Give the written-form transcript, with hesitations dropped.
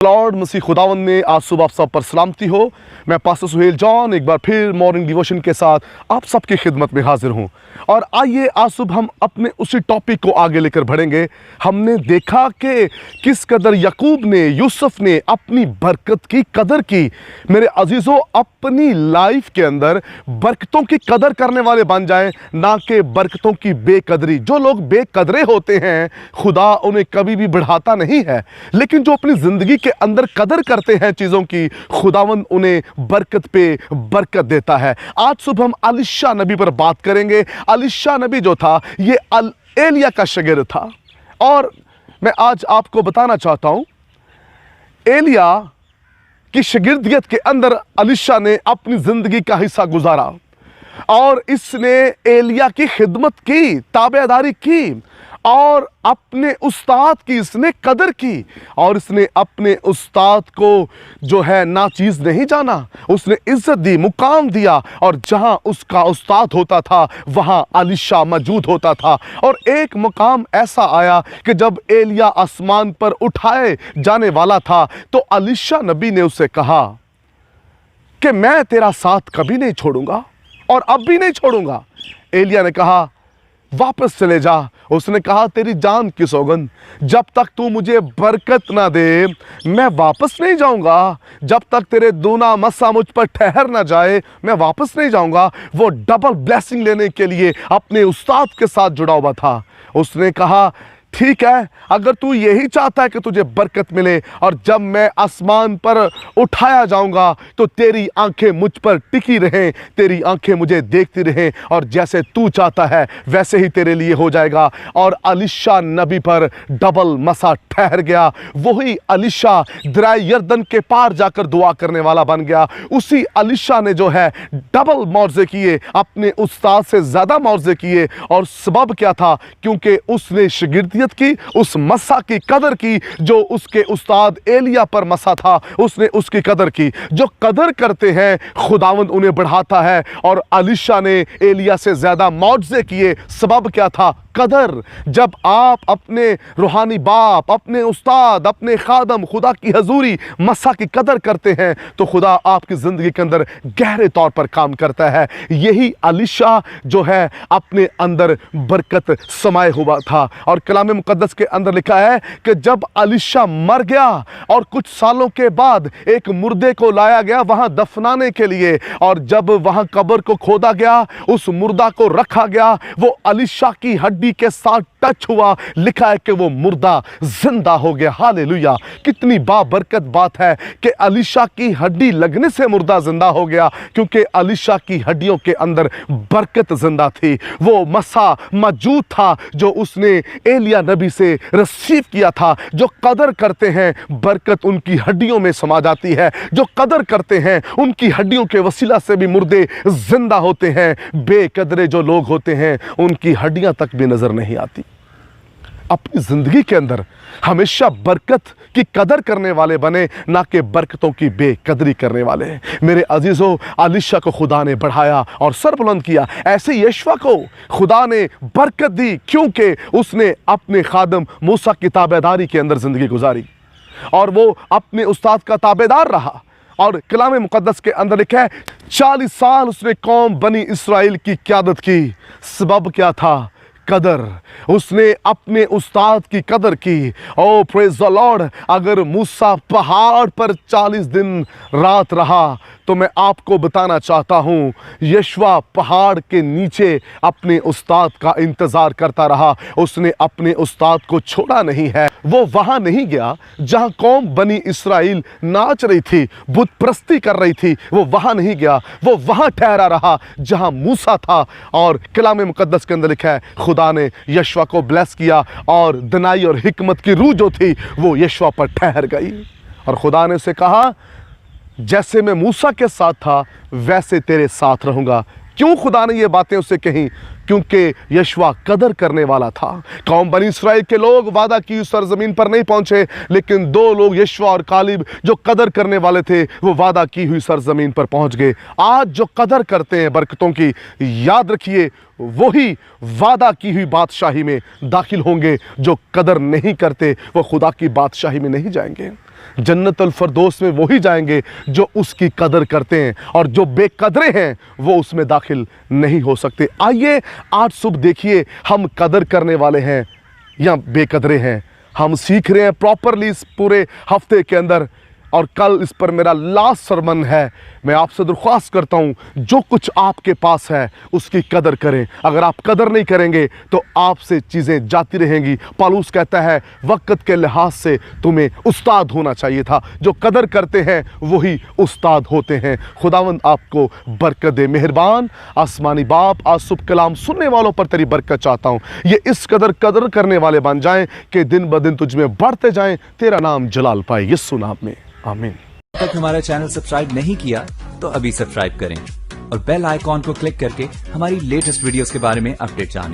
Lord मसीह खुदावन में आज सुबह आप सब पर सलामती हो। मैं पास्टर सुहेल जॉन एक बार फिर मॉर्निंग डिवोशन के साथ आप सबकी खिदमत में हाजिर हूं। और आइए आज सुबह हम अपने उसी टॉपिक को आगे लेकर बढ़ेंगे। हमने देखा कि किस कदर याकूब ने, यूसुफ ने अपनी बरकत की कदर की। मेरे अजीज़ों, अपनी लाइफ के अंदर बरकतों की कदर करने वाले बन जाएं, ना कि बरकतों की बेकदरी। जो लोग बेकदरे होते हैं खुदा उन्हें कभी भी बढ़ाता नहीं है, लेकिन जो अपनी ज़िंदगी के अंदर कदर करते हैं चीज़ों की, खुदावंद उन्हें बरकत पे बरकत देता है। आज सुबह हम अलीशा नबी पर बात करेंगे। अलीशा नबी जो था ये एलिया का शागिर्द था। और मैं आज आपको बताना चाहता हूं, एलिया की शागिर्दियत के अंदर अलीशा ने अपनी ज़िंदगी का हिस्सा गुजारा और इसने एलिया की खिदमत की, ताबेदारी की और अपने उस्ताद की इसने कदर की। और इसने अपने उस्ताद को जो है नाचीज़ नहीं जाना, उसने इज्जत दी, मुकाम दिया। और जहां उसका उस्ताद होता था वहां अलीशा मौजूद होता था। और एक मुकाम ऐसा आया कि जब एलिया आसमान पर उठाए जाने वाला था तो अलीशा नबी ने उससे कहा कि मैं तेरा साथ कभी नहीं छोड़ूंगा और अब भी नहीं छोड़ूंगा। एलिया ने कहा वापस चले जा। उसने कहा तेरी जान की सौगंध, जब तक तू मुझे बरकत ना दे मैं वापस नहीं जाऊंगा। जब तक तेरे दूना मस्सा मुझ पर ठहर ना जाए मैं वापस नहीं जाऊंगा। वो डबल ब्लेसिंग लेने के लिए अपने उस्ताद के साथ जुड़ा हुआ था। उसने कहा ठीक है, अगर तू यही चाहता है कि तुझे बरकत मिले और जब मैं आसमान पर उठाया जाऊंगा तो तेरी आंखें मुझ पर टिकी रहें, तेरी आंखें मुझे देखती रहें और जैसे तू चाहता है वैसे ही तेरे लिए हो जाएगा। और अलीशा नबी पर डबल मसा ठहर गया। वही अलीशा दरिया यरदन के पार जाकर दुआ करने वाला बन गया। उसी अलीशा ने जो है डबल मौजे किए, अपने उस्ताद से ज़्यादा मौजे किए। और सबब क्या था? क्योंकि उसने शागिर्दियत की, उस मसा की कदर की जो उसके उस्ताद एलिया पर मसा था, उसने उसकी कदर की। जो कदर करते हैं खुदावंद उन्हें बढ़ाता है। और अलीशा ने एलिया से ज्यादा मौजज़े किए। सबब क्या था? कदर। जब आप अपने रूहानी बाप, अपने उस्ताद, अपने खादम खुदा की हजूरी मसा की कदर करते हैं तो खुदा आपकी ज़िंदगी के अंदर गहरे तौर पर काम करता है। यही अलीशा जो है अपने अंदर बरकत समाये हुआ था। और कलाम मुकद्दस के अंदर लिखा है कि जब अलीशा मर गया और कुछ सालों के बाद एक मुर्दे को लाया गया वहां दफनाने के लिए, और जब वहां कब्र को खोदा गया, उस मुर्दा को रखा गया, वो अलीशा की हड्डी के साथ टच हुआ। लिखा है कि वो मुर्दा जिंदा हो गया। हालेलुया! कितनी बाबरकत बात है कि अलीशा की हड्डी लगने से मुर्दा जिंदा हो गया, क्योंकि अलीशा की हड्डियों के अंदर बरकत जिंदा थी। वो मसा मौजूद था जो उसने एलिया नबी से रिसीव किया था। जो कदर करते हैं बरकत उनकी हड्डियों में समा जाती है। जो कदर करते हैं उनकी हड्डियों के वसीला से भी मुर्दे जिंदा होते हैं। बेकदरे जो लोग होते हैं उनकी हड्डियां तक भी नजर नहीं आती। अपनी जिंदगी के अंदर हमेशा बरकत की कदर करने वाले बने, ना कि बरकतों की बेकदरी करने वाले। मेरे अजीजों, अलीशा को खुदा ने बढ़ाया और सर बुलंद किया। ऐसे यशवा को खुदा ने बरकत दी क्योंकि उसने अपने खादम मूसा की ताबेदारी के अंदर जिंदगी गुजारी और वो अपने उस्ताद का ताबेदार रहा। और कलाम मुकद्दस के अंदर लिखा है 40 साल उसने कौम बनी इस्राएल की क़यादत की। सबब क्या था? कदर। उसने अपने उस्ताद की कदर की। ओ प्रेज़ द लॉर्ड! अगर मूसा पहाड़ पर 40 दिन रात रहा तो मैं आपको बताना चाहता हूँ यशवा पहाड़ के नीचे अपने उस्ताद का इंतज़ार करता रहा। उसने अपने उस्ताद को छोड़ा नहीं है। वो वहाँ नहीं गया जहाँ कौम बनी इस्राएल नाच रही थी, बुत प्रस्ती कर रही थी। वो वहाँ नहीं गया, वो वहाँ ठहरा रहा जहाँ मूसा था। और कलाम मुकद्दस के अंदर लिखा है खुदा ने यशवा को ब्लेस किया और दनाई और हिकमत की रूह जो थी वो यशवा पर ठहर गई। और खुदा ने उसे कहा जैसे मैं मूसा के साथ था वैसे तेरे साथ रहूंगा। क्यों खुदा ने ये बातें उससे कही? क्योंकि यशवा कदर करने वाला था। कौम बनी इस्राएल के लोग वादा की उस सरजमीन पर नहीं पहुंचे, लेकिन 2 लोग यशवा और कालिब जो कदर करने वाले थे वो वादा की हुई सरजमीन पर पहुंच गए। आज जो कदर करते हैं बरकतों की, याद रखिए वही वादा की हुई बादशाही में दाखिल होंगे। जो कदर नहीं करते वो खुदा की बादशाही में नहीं जाएंगे। जन्नतुल फरदौस में वही जाएंगे जो उसकी कदर करते हैं, और जो बेकदरे हैं वो उसमें दाखिल नहीं हो सकते। आइए आज सुबह देखिए हम कदर करने वाले हैं या बेकदरे हैं। हम सीख रहे हैं प्रॉपरली इस पूरे हफ्ते के अंदर, और कल इस पर मेरा लास्ट सरमन है। मैं आपसे दरख्वास्त करता हूँ जो कुछ आपके पास है उसकी कदर करें। अगर आप कदर नहीं करेंगे तो आपसे चीज़ें जाती रहेंगी। पौलुस कहता है वक्त के लिहाज से तुम्हें उस्ताद होना चाहिए था। जो कदर करते हैं वही उस्ताद होते हैं। खुदावंद आपको बरकत दे। मेहरबान आसमानी बाप, आज सुबह कलाम सुनने वालों पर तेरी बरकत चाहता हूँ। ये इस कदर करने वाले बन जाएं कि दिन ब दिन तुझ में बढ़ते जाएं, तेरा नाम जलाल पाए, यीशु नाम में, आमीन। अब तक हमारा चैनल सब्सक्राइब नहीं किया तो अभी सब्सक्राइब करें और बेल आइकॉन को क्लिक करके हमारी लेटेस्ट वीडियोस के बारे में अपडेट जानें।